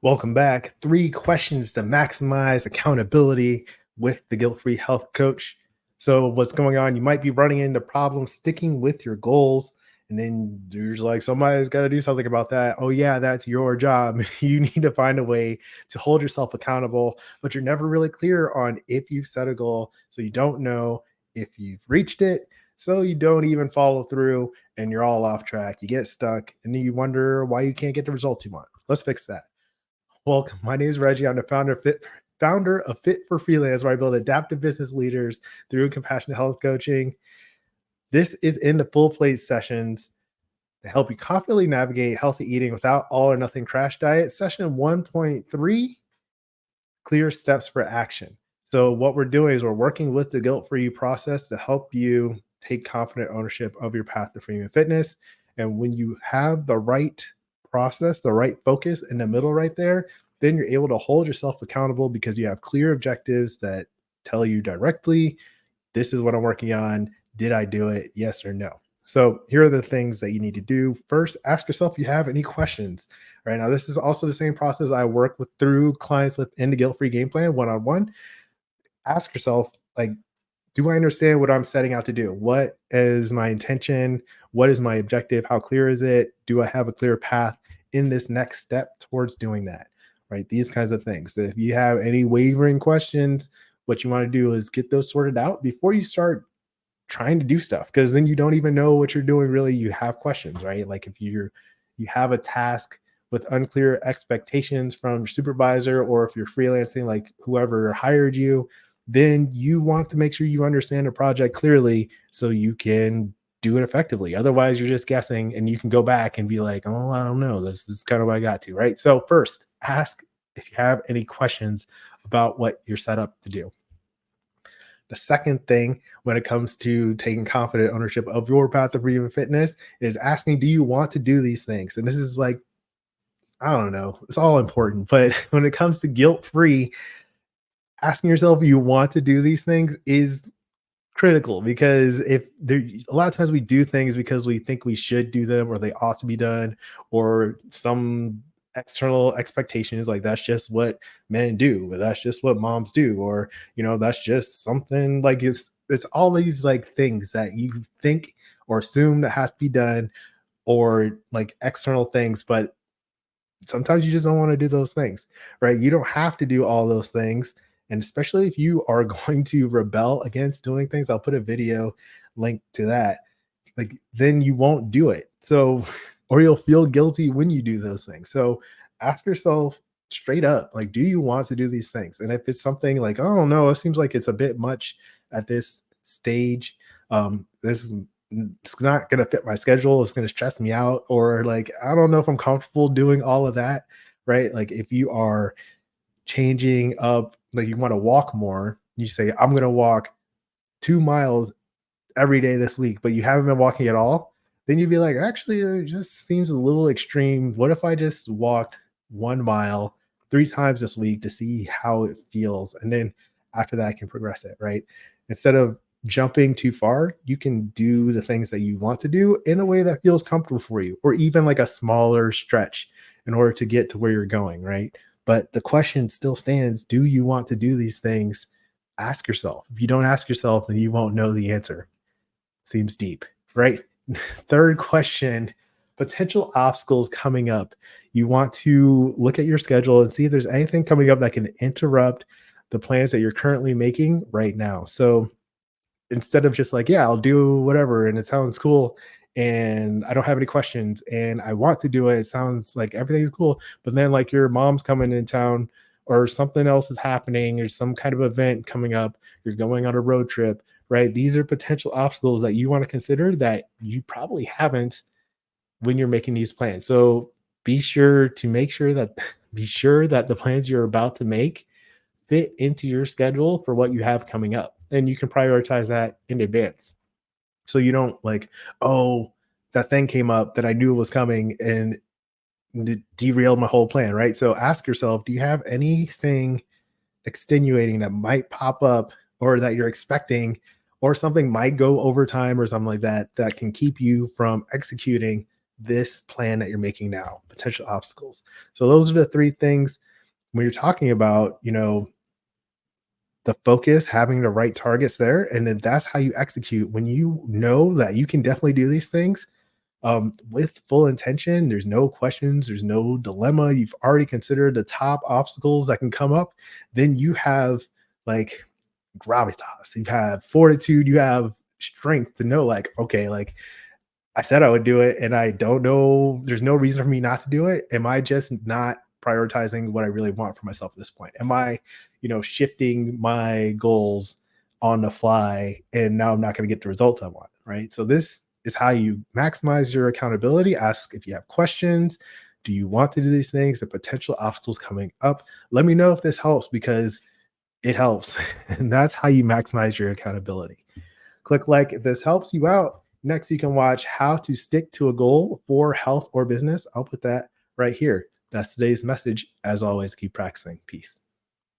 Welcome back. 3 questions to maximize accountability with the guilt free health coach. So, what's going on? You might be running into problems sticking with your goals. And then you're just like, somebody's got to do something about that. Oh, yeah, that's your job. You need to find a way to hold yourself accountable, but you're never really clear on if you've set a goal. So, you don't know if you've reached it. So, you don't even follow through and you're all off track. You get stuck and then you wonder why you can't get the results you want. Let's fix that. Welcome. My name is Reggie. I'm the founder of Fit for Freelance, where I build adaptive business leaders through compassionate health coaching. This is in the full plate sessions to help you confidently navigate healthy eating without all or nothing crash diet. Session 1.3, clear steps for action. So what we're doing is we're working with the guilt-free process to help you take confident ownership of your path to freedom and fitness. And when you have the right process, the right focus in the middle right there, then you're able to hold yourself accountable because you have clear objectives that tell you directly, this is what I'm working on. Did I do it? Yes or no? So here are the things that you need to do. First, ask yourself if you have any questions. Right now, this is also the same process I work with through clients within the guilt-free game plan one-on-one. Ask yourself, like, do I understand what I'm setting out to do? What is my intention? What is my objective? How clear is it? Do I have a clear path in this next step towards doing that? Right? These kinds of things. So if you have any wavering questions, what you want to do is get those sorted out before you start trying to do stuff, because then you don't even know what you're doing. Really, you have questions, right? Like if you have a task with unclear expectations from your supervisor, or if you're freelancing, like whoever hired you, then you want to make sure you understand the project clearly so you can do it effectively. Otherwise, you're just guessing and you can go back and be like, oh, I don't know. This is kind of what I got to, right? So, first, ask if you have any questions about what you're set up to do. The second thing when it comes to taking confident ownership of your path to freedom and fitness is asking, do you want to do these things? And this is like, I don't know, it's all important. But when it comes to guilt free, asking yourself if you want to do these things is critical, because if there a lot of times we do things because we think we should do them or they ought to be done, or some external expectations, like that's just what men do, or that's just what moms do, or that's just something, like it's all these like things that you think or assume that have to be done, or like external things. But sometimes you just don't want to do those things, right? You don't have to do all those things. And especially if you are going to rebel against doing things, I'll put a video link to that. Like, then you won't do it. So, or you'll feel guilty when you do those things. So ask yourself straight up, like, do you want to do these things? And if it's something like, oh no, it seems like it's a bit much at this stage, this is it's not going to fit my schedule, it's going to stress me out, or like I don't know if I'm comfortable doing all of that, right? Like if you are changing up, like you want to walk more, you say I'm going to walk 2 miles every day this week, but you haven't been walking at all, then you'd be like, actually, it just seems a little extreme. What if I just walk 1 mile 3 times this week to see how it feels? And then after that, I can progress it, right? Instead of jumping too far, you can do the things that you want to do in a way that feels comfortable for you, or even like a smaller stretch in order to get to where you're going, right? But the question still stands, do you want to do these things? Ask yourself. If you don't ask yourself, then you won't know the answer. Seems deep, right? Third question, potential obstacles coming up. You want to look at your schedule and see if there's anything coming up that can interrupt the plans that you're currently making right now. So instead of just like, yeah, I'll do whatever and it sounds cool and I don't have any questions and I want to do it, it sounds like everything's cool, but then like your mom's coming in town, or something else is happening, or some kind of event coming up, you're going on a road trip, right? These are potential obstacles that you want to consider that you probably haven't when you're making these plans. So be sure to make sure that be sure that the plans you're about to make fit into your schedule for what you have coming up. And you can prioritize that in advance. So you don't like, oh, that thing came up that I knew was coming and derailed my whole plan, right? So ask yourself, do you have anything extenuating that might pop up, or that you're expecting, or something might go over time or something like that, that can keep you from executing this plan that you're making now, potential obstacles. So those are the three things when you're talking about, the focus, having the right targets there, and then that's how you execute. When you know that you can definitely do these things with full intention, there's no questions, there's no dilemma. You've already considered the top obstacles that can come up. Then you have like gravitas, you have fortitude, you have strength to know, like, okay, like I said I would do it, and I don't know. There's no reason for me not to do it. Am I just not prioritizing what I really want for myself at this point? Am I, shifting my goals on the fly, and now I'm not going to get the results I want? Right. So this is how you maximize your accountability. Ask if you have questions. Do you want to do these things? The potential obstacles coming up. Let me know if this helps because it helps, and that's how you maximize your accountability. Click like if this helps you out. Next, you can watch how to stick to a goal for health or business. I'll put that right here. That's today's message. As always, keep practicing. Peace.